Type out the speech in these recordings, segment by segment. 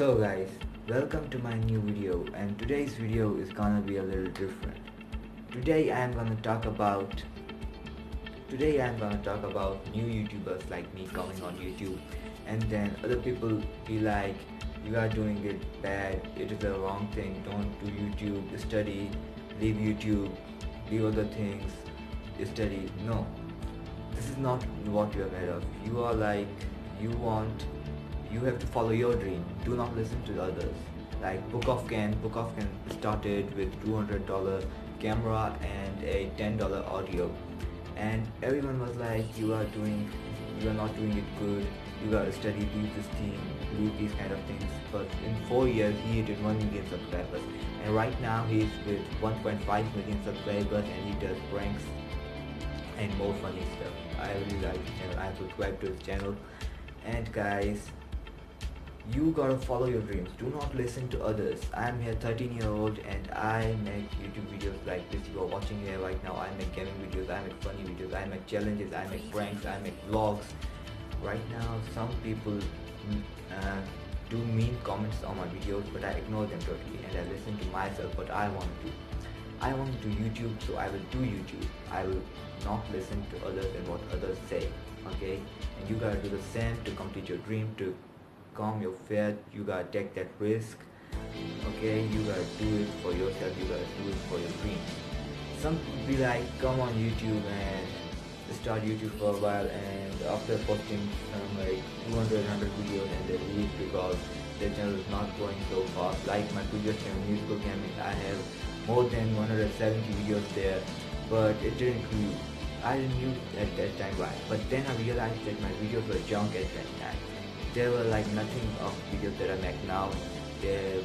So guys, welcome to my new video, and today's video is gonna be a little different. Today I am gonna talk about new YouTubers like me coming on YouTube, and then other people be like, you are doing it bad, it is the wrong thing, don't do YouTube, study, leave YouTube, leave other things, study. No, this is not what you are made of. You are like, you have to follow your dream. Do not listen to others. Like Book of Can started with $200 camera and a $10 audio, and everyone was like, you are not doing it good. You gotta study, leave this thing, leave these kind of things. But in 4 years, he hit 1 million subscribers, and right now he's with 1.5 million subscribers, and he does pranks and more funny stuff. I really like his channel. I subscribe to his channel. And guys, you gotta follow your dreams. Do not listen to others. I'm here 13-year-old and I make YouTube videos like this you are watching here right now. I make gaming videos, I make funny videos, I make challenges, I make pranks, I make vlogs. Right now some people do mean comments on my videos, but I ignore them totally and I listen to myself what I want to do. I want to do YouTube, so I will do YouTube. I will not listen to others and what others say. Okay? And you gotta do the same to complete your dream, to calm your fear. You gotta take that risk. Okay? You gotta do it for yourself. You gotta do it for your dreams. Some people be like, come on YouTube and start YouTube for a while, and after posting some like 200 videos and they leave because their channel is not growing so fast. Like my previous channel, Musical Gaming, I have more than 170 videos there, but it didn't grow. I knew at that time why, but then I realized that my videos were junk at that time. There were like nothing of videos that I make now. They're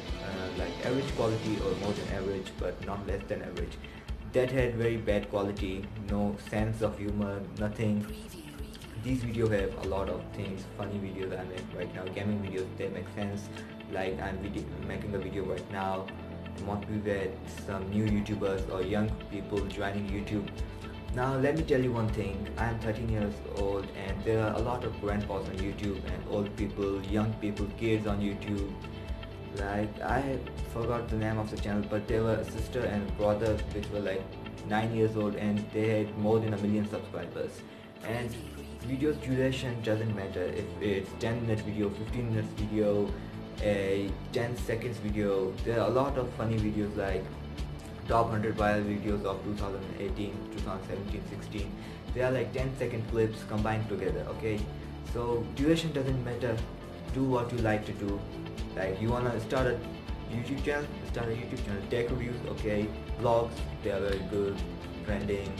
like average quality or more than average, but not less than average. That had very bad quality, no sense of humor, nothing. These videos have a lot of things. Funny videos I make right now, gaming videos, they make sense. Like I'm making a video right now, motivate some new YouTubers or young people joining YouTube. Now let me tell you one thing, I am 13 years old and there are a lot of grandpas on YouTube and old people, young people, kids on YouTube. Like I forgot the name of the channel, but there were a sister and brother which were like 9 years old and they had more than 1 million subscribers. And videos duration doesn't matter if it's 10-minute video, 15 minutes video, a 10 seconds video. There are a lot of funny videos like top 100 viral videos of 2018, 2017, 16. They are like 10-second clips combined together. Okay, so duration doesn't matter. Do what you like to do. Like you wanna start a YouTube channel, start a YouTube channel. Tech reviews, okay, vlogs, they are very good. Trending,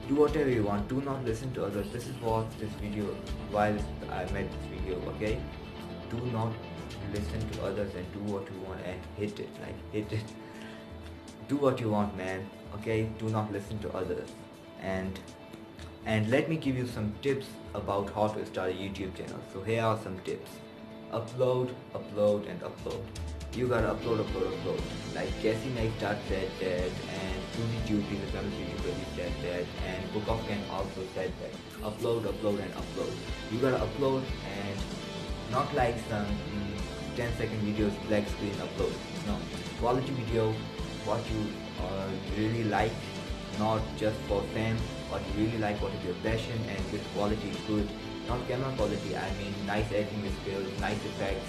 do whatever you want. Do not listen to others. This is what this video, why I made this video. Okay, do not listen to others and do what you want and hit it. Like hit it. Do what you want, man. Okay, do not listen to others. And let me give you some tips about how to start a YouTube channel. So here are some tips. Upload, upload, and upload. You gotta upload. Like Cassie Neistat said that, and Rudy, the famous YouTuber, said that, and Book of Can also said that. Upload, and upload. You gotta upload, and not like some 10-second videos, black screen upload. No, quality video, what you really like, not just for fame, what you really like, what is your passion, and with quality good. Not camera quality, I mean nice editing skills, nice effects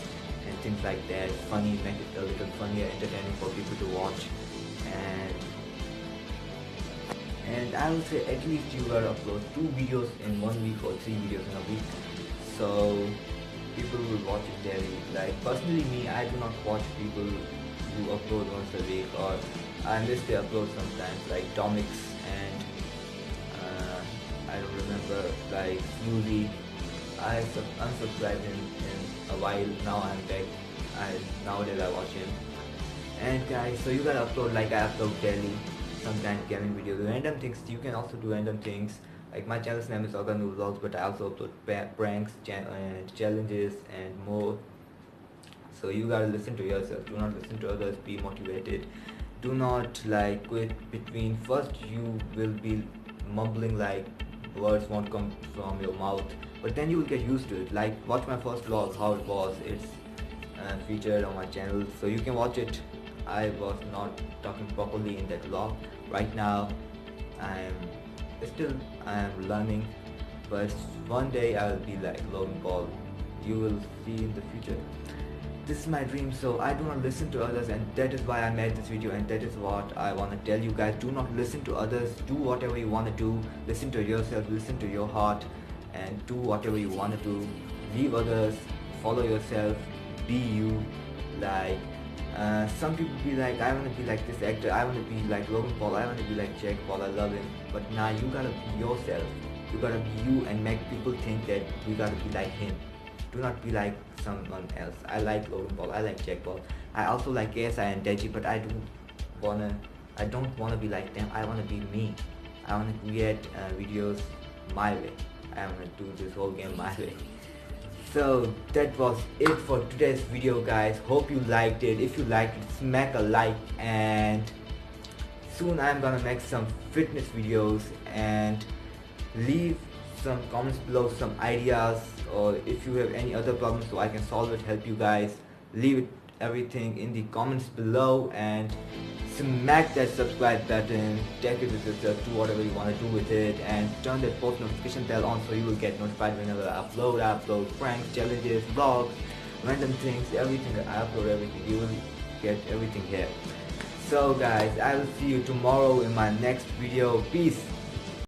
and things like that. Funny, make it a little funnier, entertaining for people to watch. And I would say at least you gotta upload 2 videos in 1 week or 3 videos in a week, so people will watch it daily. Like personally me, I do not watch people who upload once a week, or I miss they upload sometimes, like Domix and I don't remember, like Rudy. I unsubscribed him in a while. Now I'm back. Nowadays I watch him. And guys, so you gotta upload. Like I upload daily, sometimes gaming videos, random things. You can also do random things. Like my channel's name is Logan Vlogs, but I also upload pranks, and challenges and more. So you gotta listen to yourself. Do not listen to others. Be motivated. Do not like quit between. First you will be mumbling, like words won't come from your mouth, but then you will get used to it. Like watch my first vlog, how it was. It's featured on my channel, so you can watch it. I was not talking properly in that vlog. Right now I am learning, but one day I will be like Logan Paul. You will see in the future. This is my dream, so I do not listen to others, and that is why I made this video, and that is what I want to tell you guys. Do not listen to others. Do whatever you want to do. Listen to yourself, listen to your heart, and do whatever you want to do. Leave others, follow yourself, be you. Like some people be like, I want to be like this actor, I want to be like Logan Paul, I want to be like Jack Paul, I love him. But now you gotta be yourself. You gotta be you and make people think that you gotta be like him. Do not be like someone else. I like Logan Paul, I like Jack Paul, I also like KSI and Deji, but I don't wanna be like them. I wanna be me. I wanna create videos my way. I wanna do this whole game my way. So that was it for today's video, guys. Hope you liked it. If you liked it, smack a like, and soon I'm gonna make some fitness videos, and leave some comments below, some ideas, or if you have any other problems so I can solve it, help you guys. Leave it everything in the comments below, and smack that subscribe button, take it with yourself, do whatever you want to do with it, and turn that post notification bell on so you will get notified whenever I upload pranks, challenges, vlogs, random things, everything. I upload everything, you will get everything here. So guys, I will see you tomorrow in my next video. Peace.